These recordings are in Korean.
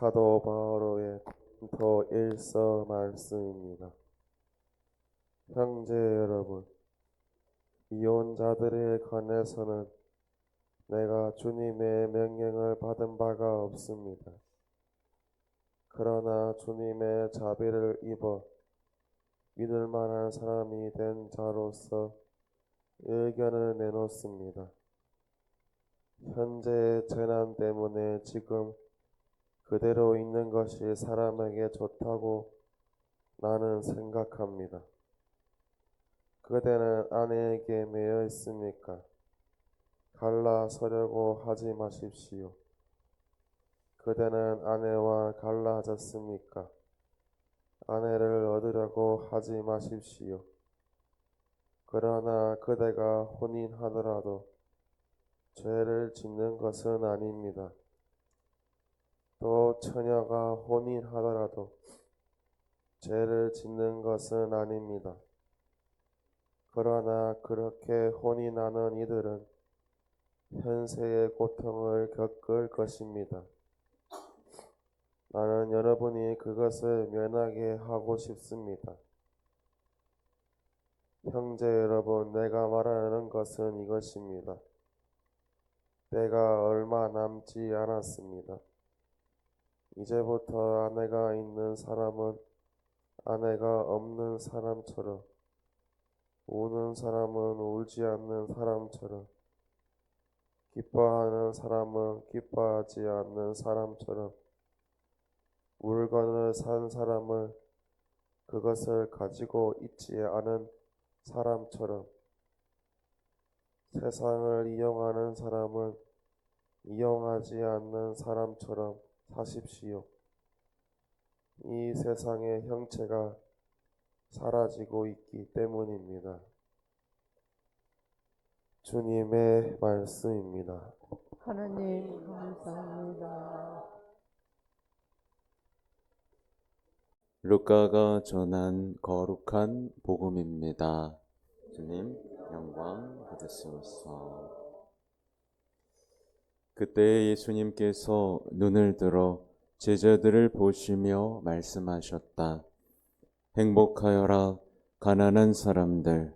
사도 바울의 더 일서 말씀입니다. 형제 여러분, 이혼자들에 관해서는 내가 주님의 명령을 받은 바가 없습니다. 그러나 주님의 자비를 입어 믿을 만한 사람이 된 자로서 의견을 내놓습니다. 현재의 재난 때문에 지금 그대로 있는 것이 사람에게 좋다고 나는 생각합니다. 그대는 아내에게 매여 있습니까? 갈라서려고 하지 마십시오. 그대는 아내와 갈라졌습니까? 아내를 얻으려고 하지 마십시오. 그러나 그대가 혼인하더라도 죄를 짓는 것은 아닙니다. 또 처녀가 혼인하더라도 죄를 짓는 것은 아닙니다. 그러나 그렇게 혼인하는 이들은 현세의 고통을 겪을 것입니다. 나는 여러분이 그것을 면하게 하고 싶습니다. 형제 여러분, 내가 말하는 것은 이것입니다. 때가 얼마 남지 않았습니다. 이제부터 아내가 있는 사람은 아내가 없는 사람처럼, 우는 사람은 울지 않는 사람처럼, 기뻐하는 사람은 기뻐하지 않는 사람처럼, 물건을 산 사람은 그것을 가지고 있지 않은 사람처럼, 세상을 이용하는 사람은 이용하지 않는 사람처럼 사십시오. 이 세상의 형체가 사라지고 있기 때문입니다. 주님의 말씀입니다. 하나님 감사합니다. 루카가 전한 거룩한 복음입니다. 주님 영광 받으시옵소서. 그때 예수님께서 눈을 들어 제자들을 보시며 말씀하셨다. 행복하여라 가난한 사람들,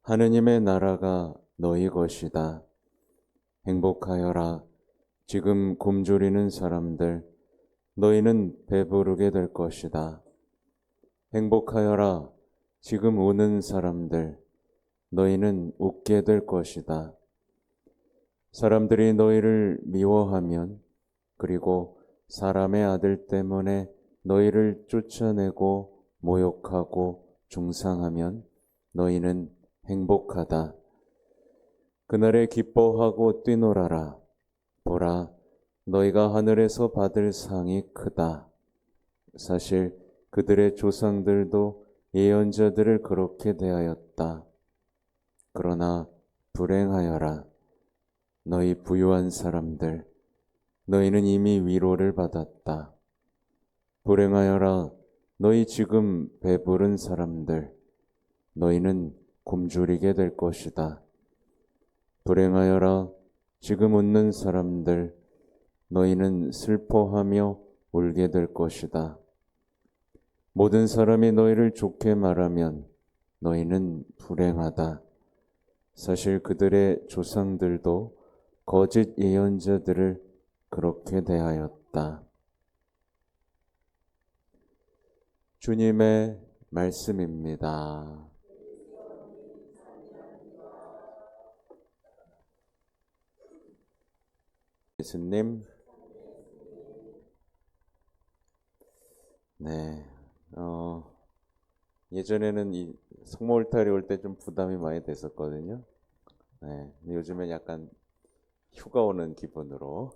하느님의 나라가 너희 것이다. 행복하여라 지금 굶주리는 사람들, 너희는 배부르게 될 것이다. 행복하여라 지금 우는 사람들, 너희는 웃게 될 것이다. 사람들이 너희를 미워하면, 그리고 사람의 아들 때문에 너희를 쫓아내고 모욕하고 중상하면 너희는 행복하다. 그날에 기뻐하고 뛰놀아라. 보라, 너희가 하늘에서 받을 상이 크다. 사실 그들의 조상들도 예언자들을 그렇게 대하였다. 그러나 불행하여라. 너희 부유한 사람들, 너희는 이미 위로를 받았다. 불행하여라. 너희 지금 배부른 사람들, 너희는 굶주리게 될 것이다. 불행하여라. 지금 웃는 사람들, 너희는 슬퍼하며 울게 될 것이다. 모든 사람이 너희를 좋게 말하면 너희는 불행하다. 사실 그들의 조상들도 거짓 예언자들을 그렇게 대하였다. 주님의 말씀입니다. 예수님, 네, 예전에는 이 성모울타리 올 때 좀 부담이 많이 됐었거든요. 네, 요즘엔 약간 휴가 오는 기분으로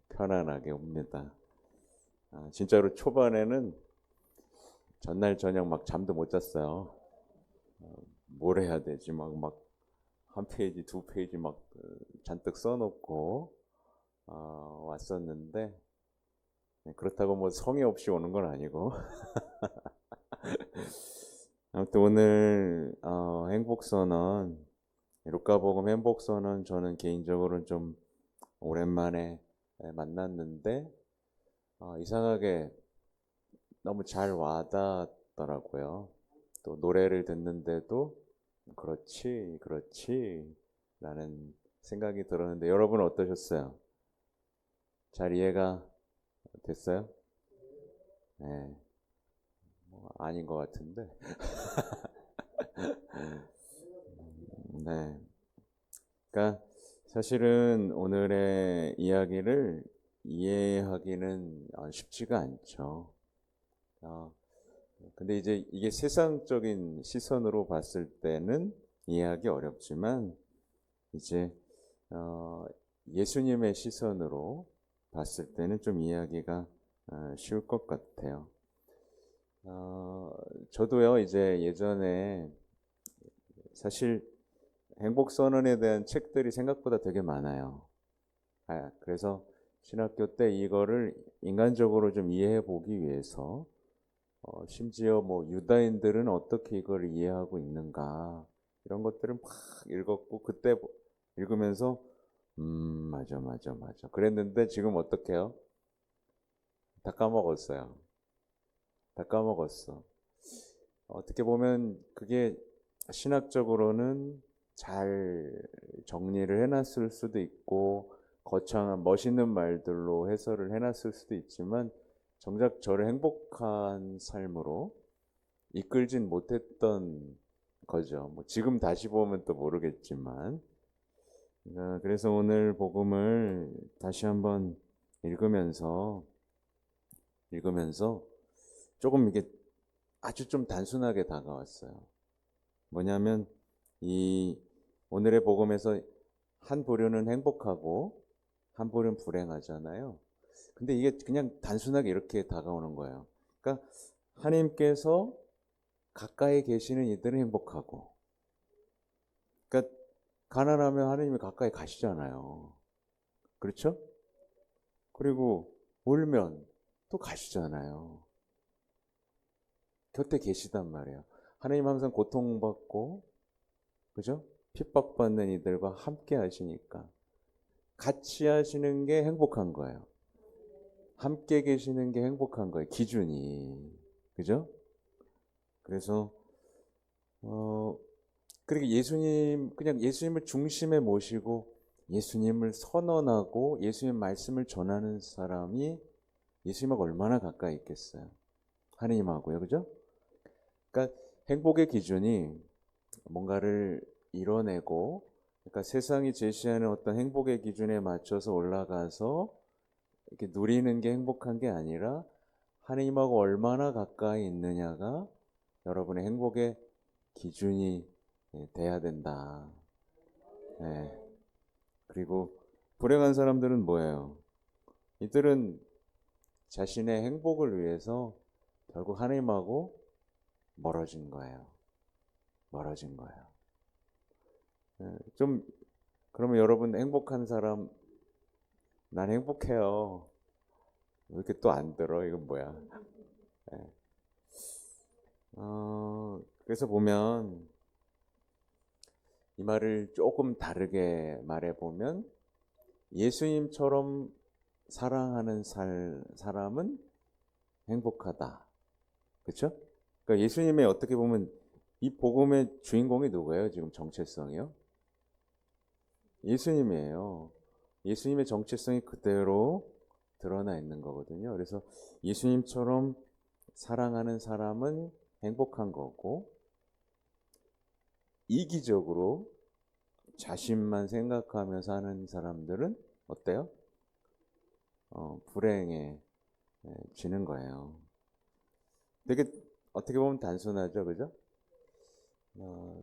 편안하게 옵니다. 진짜로 초반에는 전날 저녁 막 잠도 못 잤어요. 뭘 해야 되지? 막 한 페이지, 두 페이지 막 잔뜩 써놓고 왔었는데, 그렇다고 뭐 성의 없이 오는 건 아니고 아무튼 오늘 행복선언, 루카복음 행복선언, 저는 개인적으로는 좀 오랜만에 만났는데 이상하게 너무 잘 와닿더라고요. 또 노래를 듣는데도 그렇지, 그렇지 라는 생각이 들었는데 여러분은 어떠셨어요? 잘 이해가 됐어요? 네, 아닌 것 같은데. 네. 그러니까 사실은 오늘의 이야기를 이해하기는 쉽지가 않죠. 어, 근데 이제 이게 세상적인 시선으로 봤을 때는 이해하기 어렵지만 이제 예수님의 시선으로 봤을 때는 좀 이해하기가 쉬울 것 같아요. 저도요 이제 예전에 사실 행복 선언에 대한 책들이 생각보다 되게 많아요. 그래서 신학교 때 이거를 인간적으로 좀 이해해 보기 위해서 심지어 뭐 유다인들은 어떻게 이걸 이해하고 있는가 이런 것들을 막 읽었고 그때 읽으면서 맞아 맞아 맞아 그랬는데 지금 어떡해요? 다 까먹었어요. 다 까먹었어. 어떻게 보면 그게 신학적으로는 잘 정리를 해놨을 수도 있고 거창한 멋있는 말들로 해설을 해놨을 수도 있지만 정작 저를 행복한 삶으로 이끌진 못했던 거죠. 뭐 지금 다시 보면 또 모르겠지만 그래서 오늘 복음을 다시 한번 읽으면서 조금 이게 아주 좀 단순하게 다가왔어요. 뭐냐면 이 오늘의 복음에서 한 부류는 행복하고 한 부류는 불행하잖아요. 근데 이게 그냥 단순하게 이렇게 다가오는 거예요. 그러니까 하나님께서 가까이 계시는 이들은 행복하고, 그러니까 가난하면 하나님이 가까이 가시잖아요. 그렇죠? 그리고 울면 또 가시잖아요. 곁에 계시단 말이에요. 하나님 항상 고통받고, 그죠? 핍박받는 이들과 함께 하시니까 같이 하시는 게 행복한 거예요. 함께 계시는 게 행복한 거예요. 기준이. 그죠? 그래서 그렇게 그냥 예수님을 중심에 모시고 예수님을 선언하고 예수님 말씀을 전하는 사람이 예수님하고 얼마나 가까이 있겠어요. 하나님하고요. 그죠? 그러니까 행복의 기준이 뭔가를 이뤄내고, 그러니까 세상이 제시하는 어떤 행복의 기준에 맞춰서 올라가서 이렇게 누리는 게 행복한 게 아니라 하나님하고 얼마나 가까이 있느냐가 여러분의 행복의 기준이 돼야 된다. 네. 그리고 불행한 사람들은 뭐예요? 이들은 자신의 행복을 위해서 결국 하나님하고 멀어진 거예요. 멀어진 거예요. 좀 그러면 여러분 행복한 사람 난 행복해요. 왜 이렇게 또 안 들어? 이건 뭐야? 네. 그래서 보면 이 말을 조금 다르게 말해보면 예수님처럼 사랑하는 사람은 행복하다. 그렇죠? 그러니까 예수님의 어떻게 보면 이 복음의 주인공이 누구예요? 지금 정체성이요? 예수님이에요. 예수님의 정체성이 그대로 드러나 있는 거거든요. 그래서 예수님처럼 사랑하는 사람은 행복한 거고 이기적으로 자신만 생각하며 사는 사람들은 어때요? 불행해지는 거예요. 되게 어떻게 보면 단순하죠, 그죠?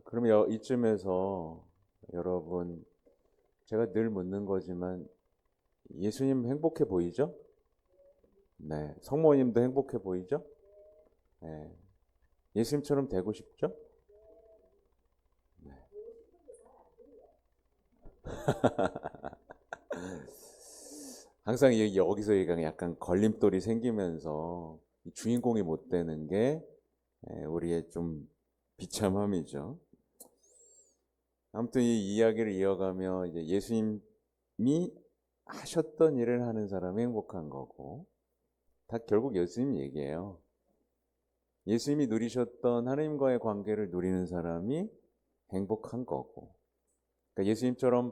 그럼 이쯤에서 여러분 제가 늘 묻는 거지만 예수님 행복해 보이죠? 네, 성모님도 행복해 보이죠? 네, 예수님처럼 되고 싶죠? 네. 항상 여기서 약간 걸림돌이 생기면서 주인공이 못 되는 게 우리의 좀 비참함이죠. 아무튼 이 이야기를 이어가며 이제 예수님이 하셨던 일을 하는 사람이 행복한 거고, 다 결국 예수님 얘기예요. 예수님이 누리셨던 하나님과의 관계를 누리는 사람이 행복한 거고, 그러니까 예수님처럼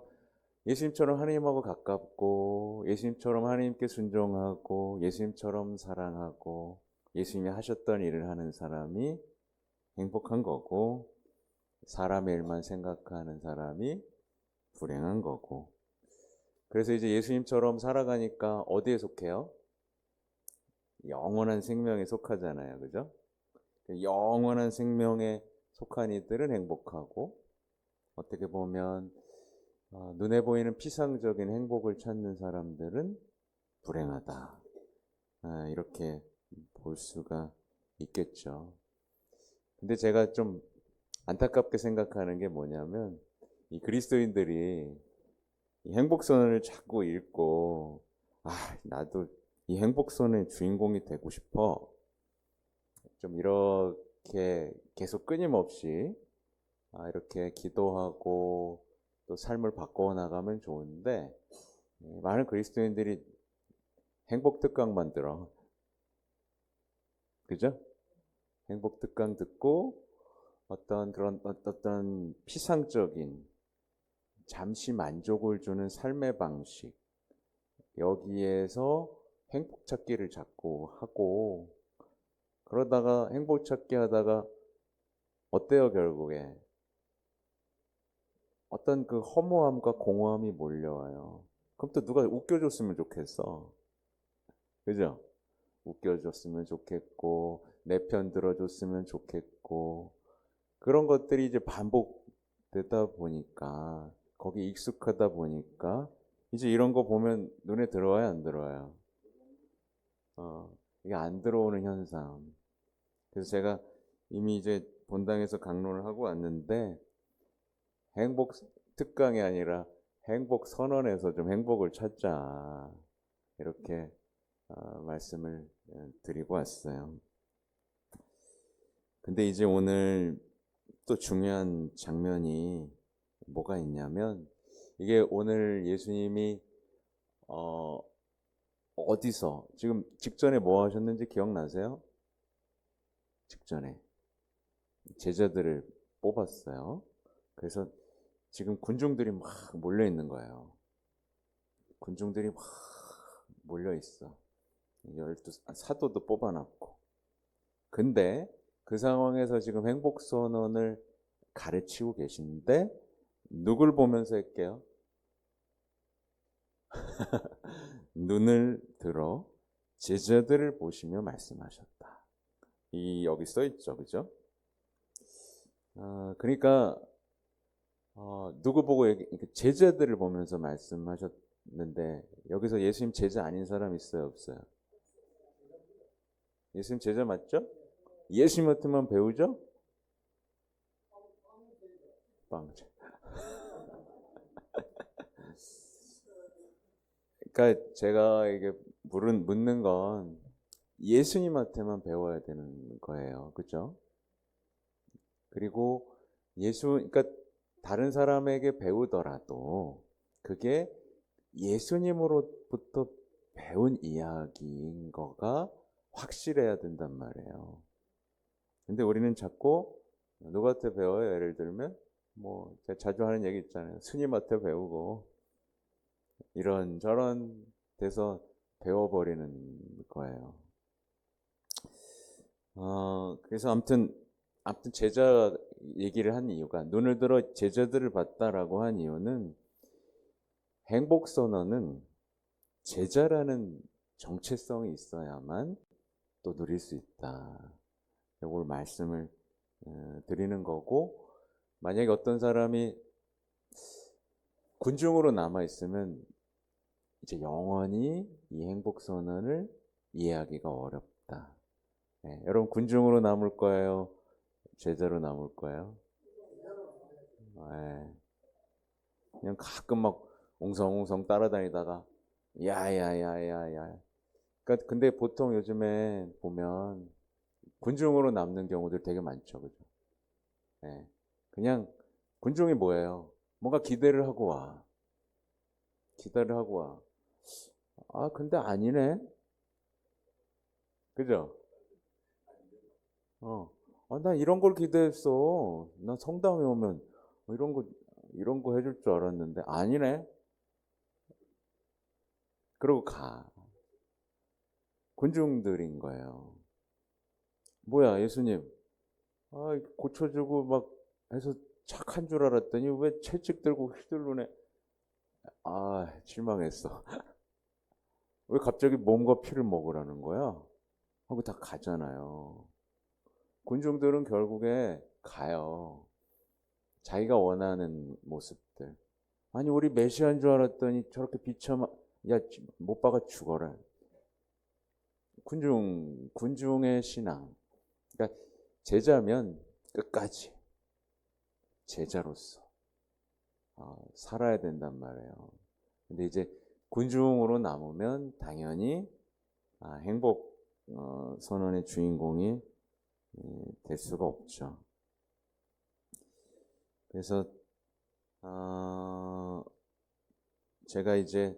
하나님하고 가깝고, 예수님처럼 하나님께 순종하고, 예수님처럼 사랑하고, 예수님이 하셨던 일을 하는 사람이 행복한 거고, 사람의 일만 생각하는 사람이 불행한 거고. 그래서 이제 예수님처럼 살아가니까 어디에 속해요? 영원한 생명에 속하잖아요. 그죠? 영원한 생명에 속한 이들은 행복하고, 어떻게 보면 눈에 보이는 피상적인 행복을 찾는 사람들은 불행하다. 이렇게 볼 수가 있겠죠. 근데 제가 좀 안타깝게 생각하는 게 뭐냐면, 이 그리스도인들이 이 행복선언을 자꾸 읽고, 나도 이 행복선언의 주인공이 되고 싶어. 좀 이렇게 계속 끊임없이 이렇게 기도하고 또 삶을 바꿔 나가면 좋은데, 많은 그리스도인들이 행복 특강 만들어. 그죠? 행복 특강 듣고 어떤 피상적인 잠시 만족을 주는 삶의 방식, 여기에서 행복 찾기를 자꾸 하고, 그러다가 행복 찾기 하다가 어때요? 결국에 어떤 그 허무함과 공허함이 몰려와요. 그럼 또 누가 웃겨줬으면 좋겠어. 그죠? 웃겨줬으면 좋겠고, 내 편 들어줬으면 좋겠고, 그런 것들이 이제 반복되다 보니까, 거기 익숙하다 보니까, 이제 이런 거 보면 눈에 들어와요, 안 들어와요? 이게 안 들어오는 현상. 그래서 제가 이미 이제 본당에서 강론을 하고 왔는데, 행복 특강이 아니라 행복 선언에서 좀 행복을 찾자, 이렇게 말씀을 드리고 왔어요. 근데 이제 오늘 또 중요한 장면이 뭐가 있냐면, 이게 오늘 예수님이 어디서 지금 직전에 뭐 하셨는지 기억나세요? 직전에 제자들을 뽑았어요. 그래서 지금 군중들이 막 몰려 있는 거예요. 군중들이 막 몰려 있어. 12 사도도 뽑아놨고. 근데 그 상황에서 지금 행복선언을 가르치고 계신데, 누굴 보면서 할게요? 눈을 들어 제자들을 보시며 말씀하셨다. 여기 써 있죠, 그죠? 그러니까 누구 보고 제자들을 보면서 말씀하셨는데, 여기서 예수님 제자 아닌 사람 있어요, 없어요? 예수님 제자 맞죠? 예수님 같으면 배우죠? 빵. 그러니까 제가 이게 묻는 건 예수님한테만 배워야 되는 거예요, 그렇죠? 그리고 그러니까 다른 사람에게 배우더라도 그게 예수님으로부터 배운 이야기인 거가 확실해야 된단 말이에요. 근데 우리는 자꾸 누구한테 배워요? 예를 들면 뭐 제가 자주 하는 얘기 있잖아요. 스님한테 배우고 이런저런 돼서 배워버리는 거예요. 그래서 아무튼 제자 얘기를 한 이유가, 눈을 들어 제자들을 봤다라고 한 이유는, 행복선언은 제자라는 정체성이 있어야만 또 누릴 수 있다. 이걸 말씀을 드리는 거고, 만약에 어떤 사람이 군중으로 남아있으면 이제 영원히 이 행복선언을 이해하기가 어렵다. 여러분 군중으로 남을 거예요? 제자로 남을 거예요? 그냥 가끔 막 웅성웅성 따라다니다가 야야야야야. 그러니까 근데 보통 요즘에 보면 군중으로 남는 경우들 되게 많죠, 그죠? 그냥 군중이 뭐예요? 뭔가 기대를 하고 와. 기대를 하고 와. 아, 근데 아니네. 그죠? 나 이런 걸 기대했어. 나 성당에 오면 이런 거 해줄 줄 알았는데 아니네. 그러고 가. 군중들인 거예요. 뭐야, 예수님. 아, 고쳐주고 막 해서 착한 줄 알았더니 왜 채찍 들고 휘두르네. 아, 실망했어. 왜 갑자기 몸과 피를 먹으라는 거야? 하고 다 가잖아요. 군중들은 결국에 가요. 자기가 원하는 모습들. 아니, 우리 메시아인 줄 알았더니 저렇게 비참한, 야, 못 박아 죽어라. 군중의 신앙. 그러니까 제자면 끝까지 제자로서 살아야 된단 말이에요. 근데 이제 군중으로 남으면 당연히 행복 선언의 주인공이 될 수가 없죠. 그래서 제가 이제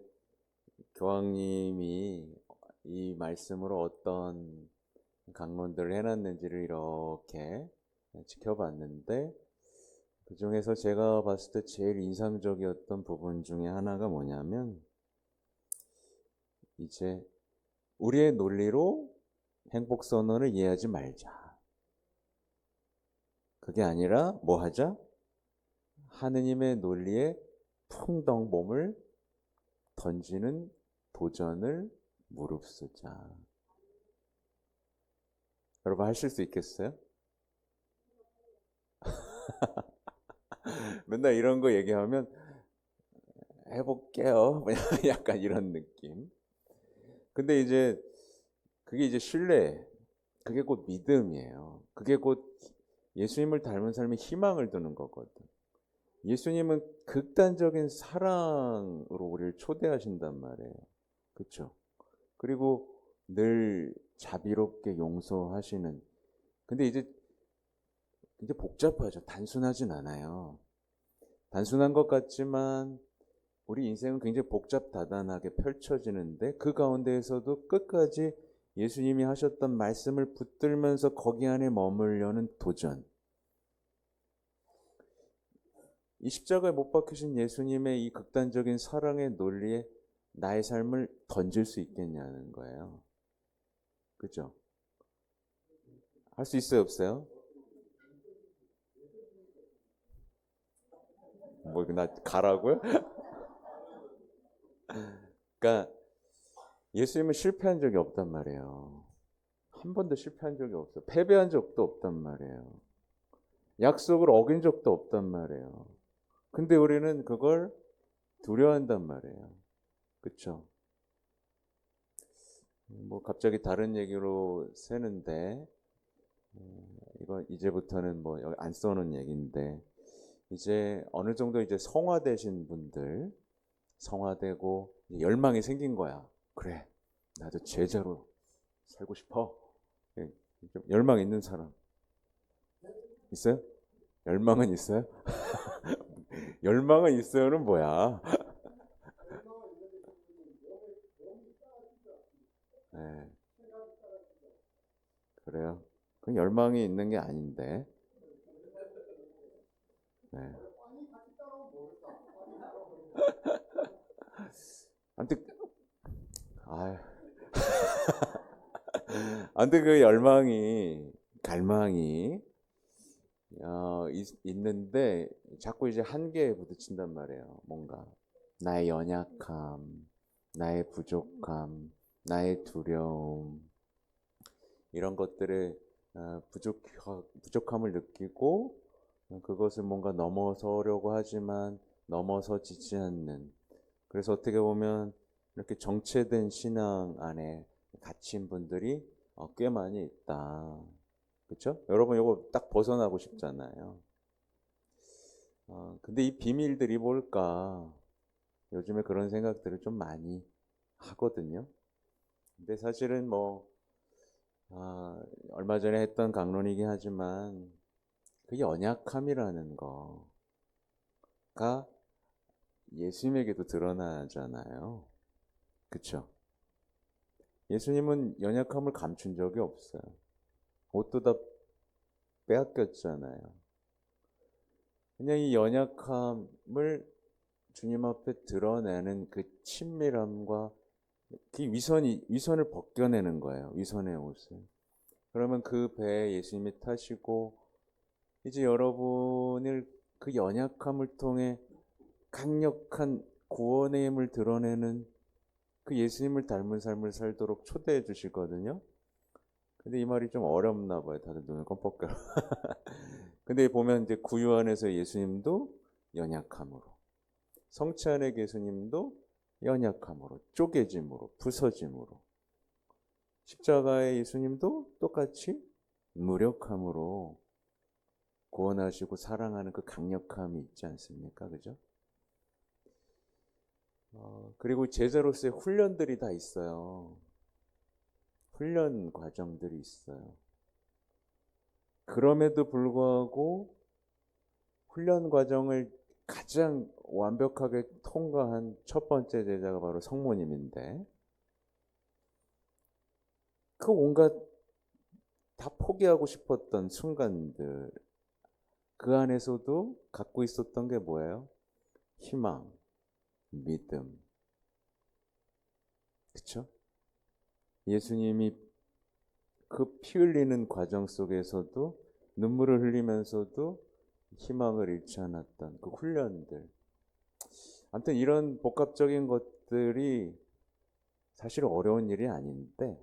교황님이 이 말씀으로 어떤 강론들을 해놨는지를 이렇게 지켜봤는데, 그 중에서 제가 봤을 때 제일 인상적이었던 부분 중에 하나가 뭐냐면, 이제 우리의 논리로 행복 선언을 이해하지 말자. 그게 아니라 뭐 하자? 하느님의 논리에 풍덩 몸을 던지는 도전을 무릅쓰자. 여러분 하실 수 있겠어요? 맨날 이런 거 얘기하면 해볼게요. 약간 이런 느낌. 근데 이제 그게 이제 신뢰, 그게 곧 믿음이에요. 그게 곧 예수님을 닮은 삶의 희망을 두는 거거든. 예수님은 극단적인 사랑으로 우리를 초대하신단 말이에요. 그렇죠? 그리고 늘 자비롭게 용서하시는. 근데 이제 복잡하죠. 단순하진 않아요. 단순한 것 같지만 우리 인생은 굉장히 복잡다단하게 펼쳐지는데, 그 가운데에서도 끝까지 예수님이 하셨던 말씀을 붙들면서 거기 안에 머물려는 도전. 이 십자가에 못 박히신 예수님의 이 극단적인 사랑의 논리에 나의 삶을 던질 수 있겠냐는 거예요. 그죠? 할 수 있어요, 없어요? 뭐, 나 가라고요? 그러니까 예수님은 실패한 적이 없단 말이에요. 한 번도 실패한 적이 없어. 패배한 적도 없단 말이에요. 약속을 어긴 적도 없단 말이에요. 근데 우리는 그걸 두려워한단 말이에요. 그쵸? 뭐 갑자기 다른 얘기로 새는데, 이거 이제부터는 뭐 안 써놓은 얘기인데, 이제 어느 정도 이제 성화되신 분들, 성화되고 열망이 생긴 거야. 그래, 나도 제자로 살고 싶어. 예, 좀 열망 있는 사람 있어요? 열망은 있어요? 열망은 있어요는 뭐야? 네, 그래요. 그 열망이 있는 게 아닌데. 네. 아무튼 아, 아무튼 그 열망이, 갈망이 있는데 자꾸 이제 한계에 부딪힌단 말이에요. 뭔가 나의 연약함, 나의 부족함, 나의 두려움, 이런 것들을 부족함을 느끼고 그것을 뭔가 넘어서려고 하지만 넘어서지지 않는. 그래서 어떻게 보면 이렇게 정체된 신앙 안에 갇힌 분들이 꽤 많이 있다. 그렇죠? 여러분 이거 딱 벗어나고 싶잖아요. 근데 이 비밀들이 뭘까? 요즘에 그런 생각들을 좀 많이 하거든요. 근데 사실은 뭐 얼마 전에 했던 강론이긴 하지만 그 연약함이라는 거가 예수님에게도 드러나잖아요. 그쵸? 예수님은 연약함을 감춘 적이 없어요. 옷도 다 빼앗겼잖아요. 그냥 이 연약함을 주님 앞에 드러내는 그 친밀함과 그 위선을 벗겨내는 거예요. 위선의 옷을. 그러면 그 배에 예수님이 타시고 이제 여러분을 그 연약함을 통해 강력한 구원의 힘을 드러내는 그 예수님을 닮은 삶을 살도록 초대해 주시거든요. 근데 이 말이 좀 어렵나 봐요. 다들 눈을 껌뻑거려. 근데 보면 이제 구유 안에서 예수님도 연약함으로, 성취 안의 예수님도 연약함으로, 쪼개짐으로, 부서짐으로, 십자가의 예수님도 똑같이 무력함으로 구원하시고 사랑하는 그 강력함이 있지 않습니까? 그죠? 그리고 제자로서의 훈련들이 다 있어요. 훈련 과정들이 있어요. 그럼에도 불구하고 훈련 과정을 가장 완벽하게 통과한 첫 번째 제자가 바로 성모님인데, 그 온갖 다 포기하고 싶었던 순간들, 그 안에서도 갖고 있었던 게 뭐예요? 희망, 믿음. 그쵸? 예수님이 그 피 흘리는 과정 속에서도 눈물을 흘리면서도 희망을 잃지 않았던 그 훈련들. 아무튼 이런 복합적인 것들이 사실 어려운 일이 아닌데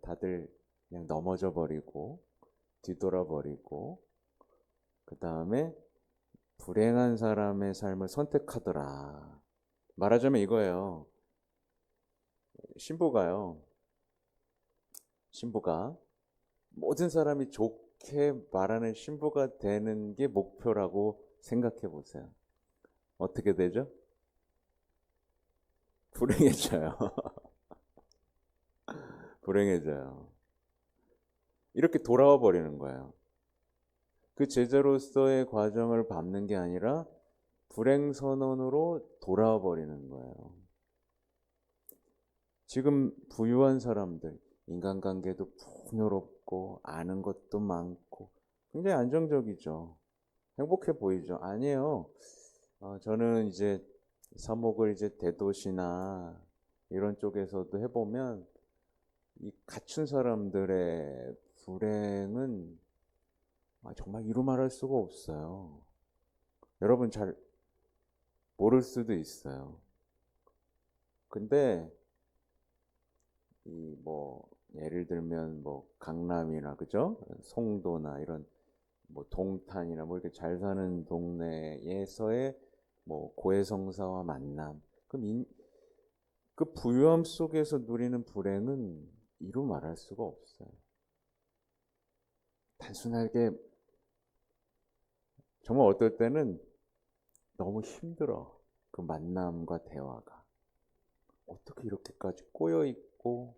다들 그냥 넘어져 버리고 뒤돌아 버리고 그 다음에 불행한 사람의 삶을 선택하더라. 말하자면 이거예요. 신부가 모든 사람이 좋게 말하는 신부가 되는 게 목표라고 생각해 보세요. 어떻게 되죠? 불행해져요. 불행해져요. 이렇게 돌아와 버리는 거예요. 그 제자로서의 과정을 밟는 게 아니라 불행 선언으로 돌아와 버리는 거예요. 지금 부유한 사람들, 인간관계도 풍요롭고 아는 것도 많고 굉장히 안정적이죠. 행복해 보이죠? 아니에요. 저는 이제 사목을 이제 대도시나 이런 쪽에서도 해보면 이 갖춘 사람들의 불행은 정말 이루 말할 수가 없어요. 여러분 잘 모를 수도 있어요. 근데 이 뭐 예를 들면 뭐 강남이나 그죠? 송도나 이런 뭐 동탄이나 뭐 이렇게 잘 사는 동네에서의 뭐 고해성사와 만남, 그 부유함 속에서 누리는 불행은 이루 말할 수가 없어요. 단순하게 정말 어떨 때는 너무 힘들어. 그 만남과 대화가 어떻게 이렇게까지 꼬여 있고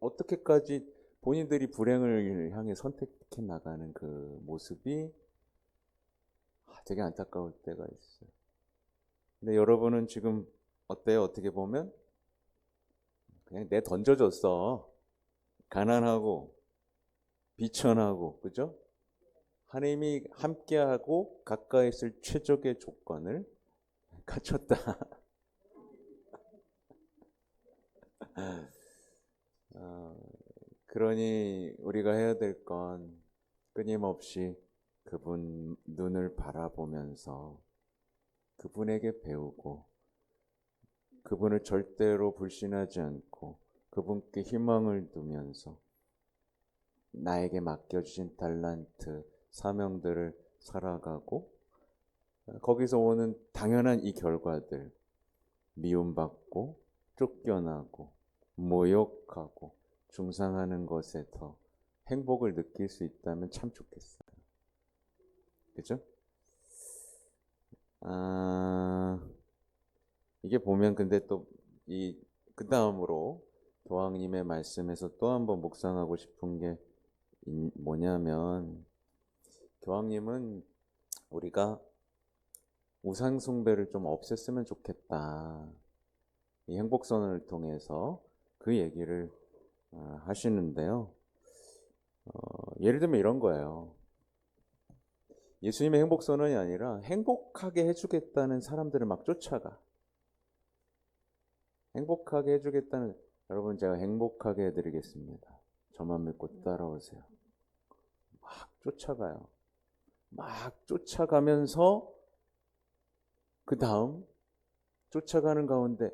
어떻게까지 본인들이 불행을 향해 선택해 나가는 그 모습이 되게 안타까울 때가 있어요. 근데 여러분은 지금 어때요? 어떻게 보면 그냥 내 던져줬어. 가난하고 비천하고 그죠? 하나님이 함께하고 가까이 있을 최적의 조건을 갖췄다. 그러니 우리가 해야 될 건 끊임없이 그분 눈을 바라보면서 그분에게 배우고 그분을 절대로 불신하지 않고 그분께 희망을 두면서 나에게 맡겨주신 달란트, 사명들을 살아가고 거기서 오는 당연한 이 결과들, 미움받고 쫓겨나고 모욕하고 중상하는 것에 더 행복을 느낄 수 있다면 참 좋겠어요. 그죠? 이게 보면 근데 또 그 다음으로 도왕님의 말씀에서 또 한번 묵상하고 싶은 게 뭐냐면, 교황님은 우리가 우상 숭배를 좀 없앴으면 좋겠다. 이 행복선언을 통해서 그 얘기를 하시는데요. 예를 들면 이런 거예요. 예수님의 행복선언이 아니라 행복하게 해주겠다는 사람들을 막 쫓아가. 행복하게 해주겠다는, 여러분 제가 행복하게 해드리겠습니다. 저만 믿고 따라오세요. 막 쫓아가요. 막 쫓아가면서 그 다음 쫓아가는 가운데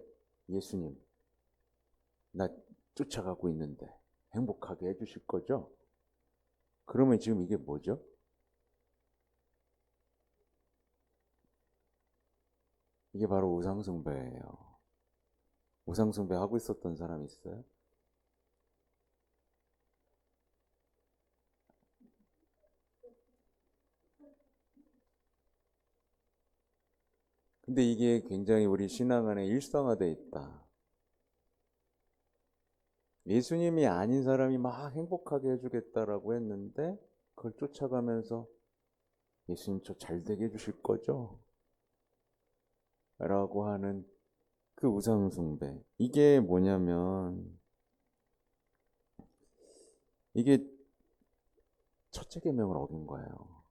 예수님, 나 쫓아가고 있는데 행복하게 해주실 거죠? 그러면 지금 이게 뭐죠? 이게 바로 우상숭배예요. 우상숭배 하고 있었던 사람 있어요? 근데 이게 굉장히 우리 신앙 안에 일상화되어 있다. 예수님이 아닌 사람이 막 행복하게 해주겠다라고 했는데 그걸 쫓아가면서 예수님 저 잘되게 해주실 거죠? 라고 하는 그 우상숭배. 이게 뭐냐면 이게 첫째 계명을 어긴 거예요.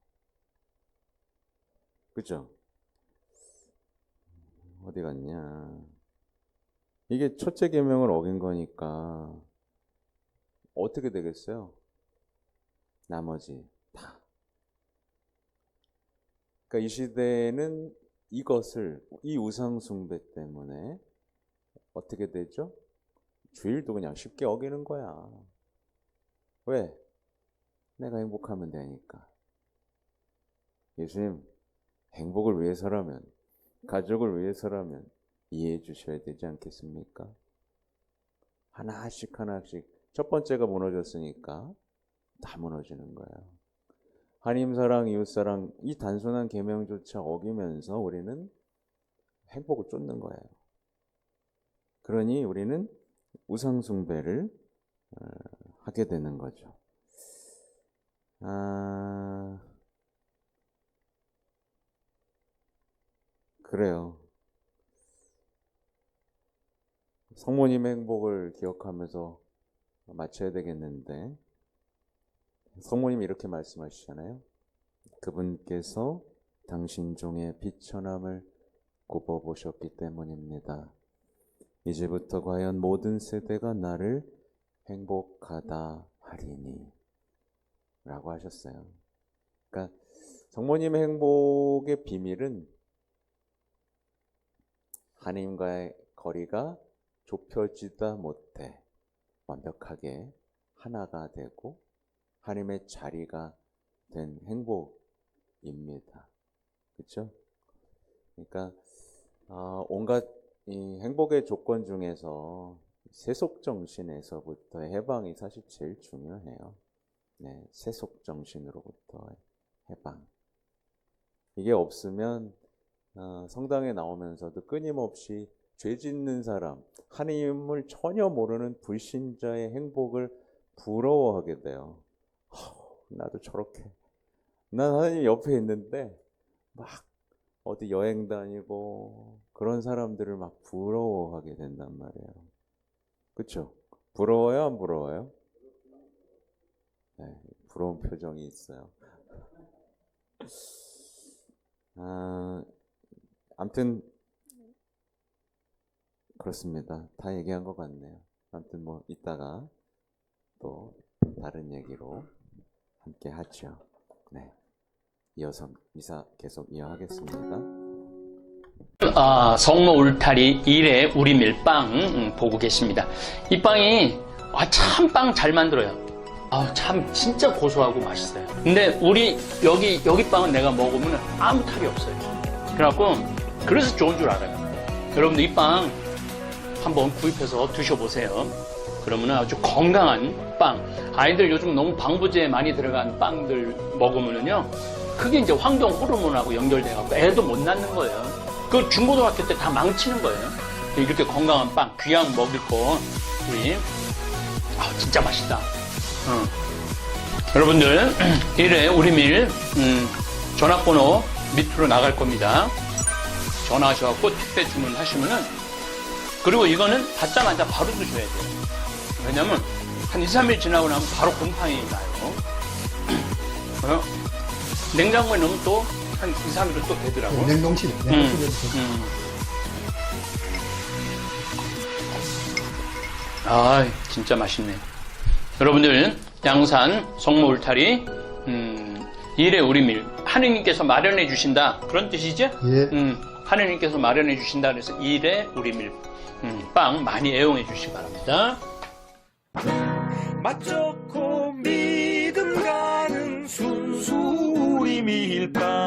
그죠? 어디 갔냐? 이게 첫째 계명을 어긴 거니까 어떻게 되겠어요? 나머지 다. 그러니까 이 시대에는 이것을, 이 우상숭배 때문에 어떻게 되죠? 주일도 그냥 쉽게 어기는 거야. 왜? 내가 행복하면 되니까. 예수님, 행복을 위해서라면, 가족을 위해서라면 이해해 주셔야 되지 않겠습니까? 하나씩 하나씩. 첫 번째가 무너졌으니까 다 무너지는 거예요. 하나님 사랑, 이웃 사랑, 이 단순한 계명조차 어기면서 우리는 행복을 쫓는 거예요. 그러니 우리는 우상숭배를 하게 되는 거죠. 그래요. 성모님의 행복을 기억하면서 마쳐야 되겠는데, 성모님이 이렇게 말씀하시잖아요. 그분께서 당신 종의 비천함을 굽어보셨기 때문입니다. 이제부터 과연 모든 세대가 나를 행복하다 하리니 라고 하셨어요. 그러니까 성모님의 행복의 비밀은 하나님과의 거리가 좁혀지다 못해 완벽하게 하나가 되고 하나님의 자리가 된 행복입니다. 그렇죠? 그러니까 온갖 이 행복의 조건 중에서 세속정신에서부터의 해방이 사실 제일 중요해요. 네, 세속정신으로부터의 해방. 이게 없으면 성당에 나오면서도 끊임없이 죄 짓는 사람, 하나님을 전혀 모르는 불신자의 행복을 부러워하게 돼요. 나도 저렇게. 난 하나님 옆에 있는데 막 어디 여행 다니고 그런 사람들을 막 부러워하게 된단 말이에요. 그렇죠? 부러워요, 안 부러워요? 네, 부러운 표정이 있어요. 아무튼 그렇습니다. 다 얘기한 것 같네요. 아무튼 뭐 이따가 또 다른 얘기로 함께 하죠. 네, 이어서 미사 계속 이어하겠습니다. 성모 울타리 1회 우리 밀빵 보고 계십니다. 이 빵이 참 빵 잘 만들어요. 참 진짜 고소하고 맛있어요. 근데 우리 여기 빵은 내가 먹으면 아무 탈이 없어요. 그래서 좋은 줄 알아요. 여러분들 이 빵 한번 구입해서 드셔보세요. 그러면 아주 건강한 빵. 아이들 요즘 너무 방부제 많이 들어간 빵들 먹으면요, 그게 이제 환경 호르몬하고 연결돼갖고 애도 못 낳는 거예요. 그 중고등학교 때 다 망치는 거예요. 이렇게 건강한 빵, 귀양 먹을 거, 우리, 진짜 맛있다. 여러분들, 1회 우리밀, 전화번호 밑으로 나갈 겁니다. 전화하셔갖고 택배 주문하시면은 그리고 이거는 받자마자 바로 드셔야 돼요. 왜냐면 한 2, 3일 지나고 나면 바로 곰팡이 나요. 냉장고에 넣으면 또 한 2, 3일은 또 되더라고. 냉동실에. 아, 진짜 맛있네. 여러분들, 양산 성모 울타리, 일의 우리밀, 하느님께서 마련해 주신다. 그런 뜻이죠? 예. 하느님께서 마련해 주신다. 그래서 일의 우리밀, 빵 많이 애용해 주시기 바랍니다. 맛 좋고 믿음 가는 순수 우리 밀빵